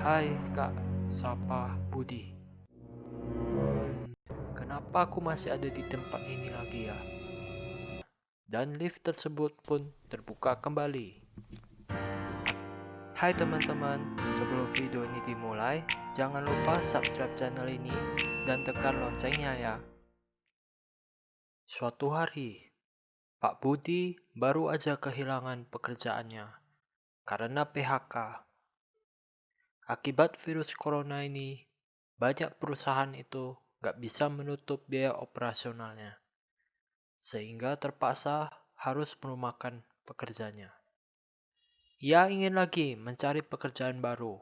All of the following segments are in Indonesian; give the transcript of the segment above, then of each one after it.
Hai Kak, sapa Budi. Kenapa aku masih ada di tempat ini lagi ya? Dan lift tersebut pun terbuka kembali. Hai teman-teman, sebelum video ini dimulai, jangan lupa subscribe channel ini dan tekan loncengnya ya. Suatu hari, Pak Budi baru aja kehilangan pekerjaannya karena PHK. Akibat virus corona ini, banyak perusahaan itu nggak bisa menutup biaya operasionalnya, sehingga terpaksa harus merumahkan pekerjanya. Ia ingin lagi mencari pekerjaan baru.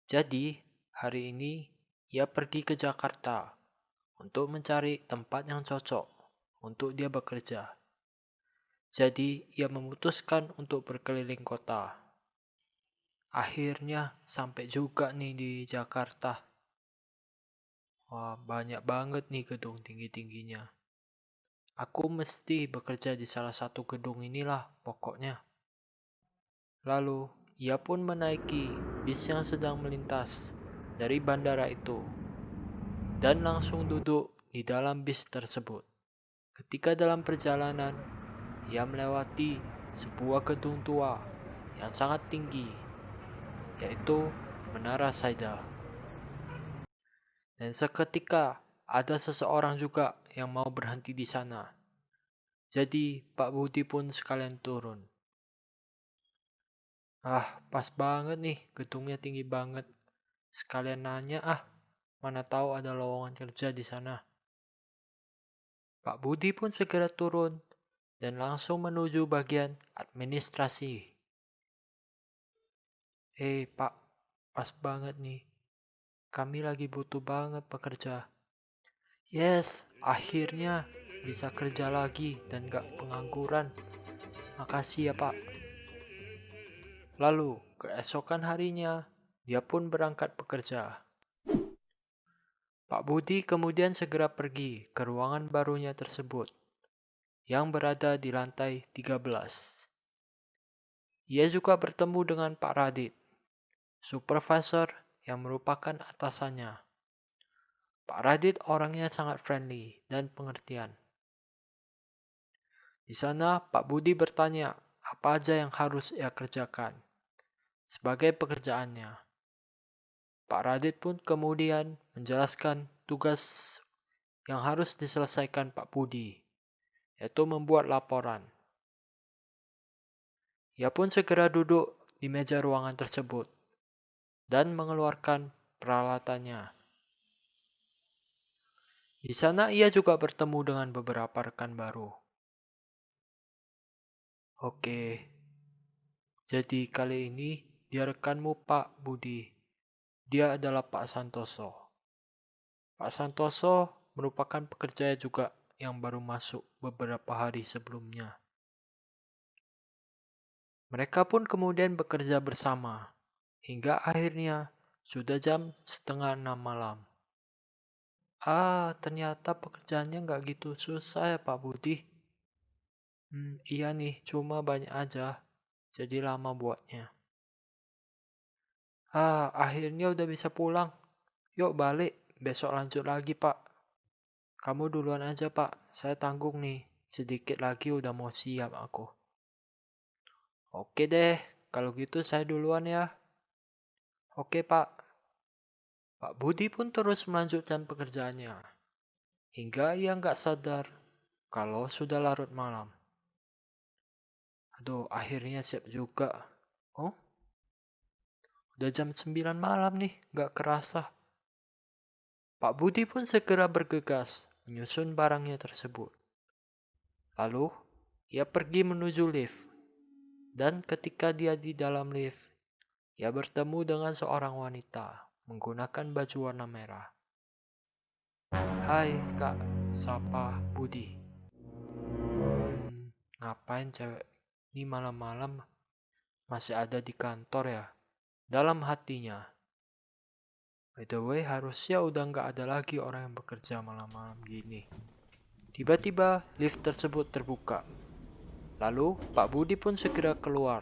Jadi, hari ini ia pergi ke Jakarta untuk mencari tempat yang cocok untuk dia bekerja. Jadi, ia memutuskan untuk berkeliling kota. Akhirnya sampai juga nih di Jakarta. Wah, banyak banget nih gedung tinggi-tingginya. Aku mesti bekerja di salah satu gedung inilah pokoknya. Lalu, ia pun menaiki bis yang sedang melintas dari bandara itu dan langsung duduk di dalam bis tersebut. Ketika dalam perjalanan, ia melewati sebuah gedung tua yang sangat tinggi, yaitu Menara Saida. Dan seketika ada seseorang juga yang mau berhenti di sana. Jadi Pak Budi pun sekalian turun. Pas banget nih, gedungnya tinggi banget. Sekalian nanya, mana tahu ada lowongan kerja di sana. Pak Budi pun segera turun dan langsung menuju bagian administrasi. Pak, pas banget nih. Kami lagi butuh banget pekerja. Yes, akhirnya bisa kerja lagi dan gak pengangguran. Makasih ya Pak. Lalu, keesokan harinya, dia pun berangkat bekerja. Pak Budi kemudian segera pergi ke ruangan barunya tersebut, yang berada di lantai 13. Ia juga bertemu dengan Pak Radit, supervisor yang merupakan atasannya. Pak Radit orangnya sangat friendly dan pengertian. Di sana Pak Budi bertanya apa aja yang harus ia kerjakan sebagai pekerjaannya. Pak Radit pun kemudian menjelaskan tugas yang harus diselesaikan Pak Budi, yaitu membuat laporan. Ia pun segera duduk di meja ruangan tersebut dan mengeluarkan peralatannya. Di sana ia juga bertemu dengan beberapa rekan baru. Oke, jadi kali ini dia rekanmu Pak Budi. Dia adalah Pak Santoso. Pak Santoso merupakan pekerja juga yang baru masuk beberapa hari sebelumnya. Mereka pun kemudian bekerja bersama, hingga akhirnya sudah jam 5:30 malam. Ternyata pekerjaannya nggak gitu susah ya Pak Budi. Iya nih, cuma banyak aja, jadi lama buatnya. Akhirnya udah bisa pulang. Yuk balik, besok lanjut lagi Pak. Kamu duluan aja Pak, saya tanggung nih. Sedikit lagi udah mau siap aku. Oke deh, kalau gitu saya duluan ya. Oke Pak. Pak Budi pun terus melanjutkan pekerjaannya. Hingga ia nggak sadar kalau sudah larut malam. Aduh, akhirnya siap juga. Oh, udah jam 9 malam nih, nggak kerasa. Pak Budi pun segera bergegas menyusun barangnya tersebut. Lalu, ia pergi menuju lift. Dan ketika dia di dalam lift, ia bertemu dengan seorang wanita menggunakan baju warna merah. Hai Kak, sapa Budi. Ngapain cewek ini malam-malam masih ada di kantor ya? Dalam hatinya. By the way, harusnya udah nggak ada lagi orang yang bekerja malam-malam gini. Tiba-tiba lift tersebut terbuka. Lalu Pak Budi pun segera keluar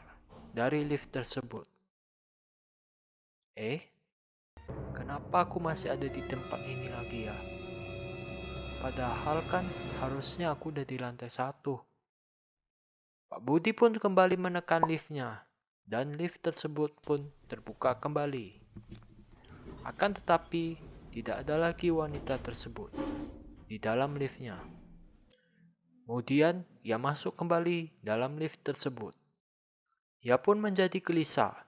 dari lift tersebut. Eh, kenapa aku masih ada di tempat ini lagi ya? Padahal kan harusnya aku udah di lantai 1. Pak Budi pun kembali menekan liftnya, dan lift tersebut pun terbuka kembali. Akan tetapi, tidak ada lagi wanita tersebut di dalam liftnya. Kemudian, ia masuk kembali dalam lift tersebut. Ia pun menjadi gelisah,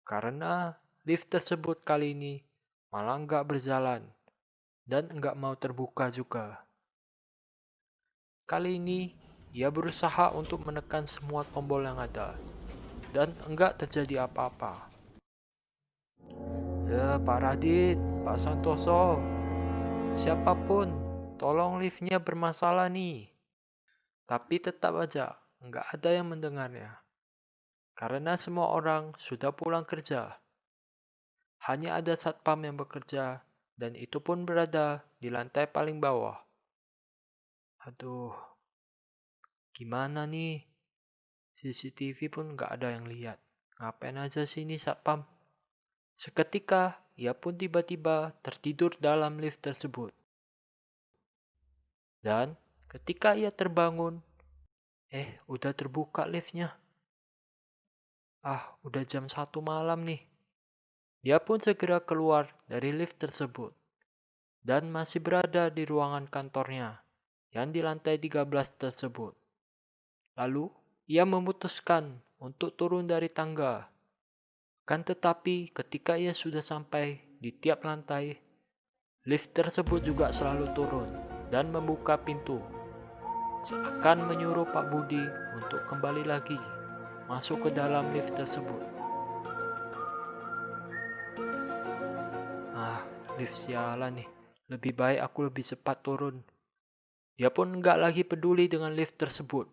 karena lift tersebut kali ini malah nggak berjalan dan nggak mau terbuka juga. Kali ini, ia berusaha untuk menekan semua tombol yang ada, dan enggak terjadi apa-apa. Ya, Pak Radit, Pak Santoso, siapapun, tolong liftnya bermasalah nih. Tapi tetap aja, enggak ada yang mendengarnya. Karena semua orang sudah pulang kerja. Hanya ada satpam yang bekerja, dan itu pun berada di lantai paling bawah. Aduh, gimana nih? CCTV pun nggak ada yang lihat. Ngapain aja sih ini satpam? Seketika, ia pun tiba-tiba tertidur dalam lift tersebut. Dan ketika ia terbangun, udah terbuka liftnya. Udah jam 1 malam nih. Dia pun segera keluar dari lift tersebut dan masih berada di ruangan kantornya yang di lantai 13 tersebut. Lalu, ia memutuskan untuk turun dari tangga. Kan tetapi ketika ia sudah sampai di tiap lantai, lift tersebut juga selalu turun dan membuka pintu. Seakan menyuruh Pak Budi untuk kembali lagi masuk ke dalam lift tersebut. Lift sialan nih. Lebih baik aku lebih cepat turun. Dia pun nggak lagi peduli dengan lift tersebut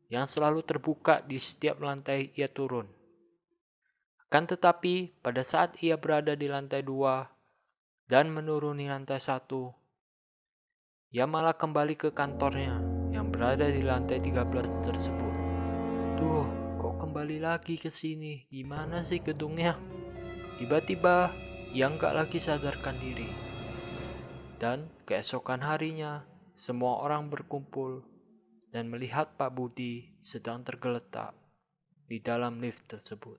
yang selalu terbuka di setiap lantai ia turun. Kan tetapi pada saat ia berada di lantai 2 dan menuruni lantai 1, ia malah kembali ke kantornya yang berada di lantai 13 tersebut. Duh, kok kembali lagi ke sini? Gimana sih gedungnya? Tiba-tiba, ia nggak lagi sadarkan diri. Dan keesokan harinya, semua orang berkumpul dan melihat Pak Budi sedang tergeletak di dalam lift tersebut.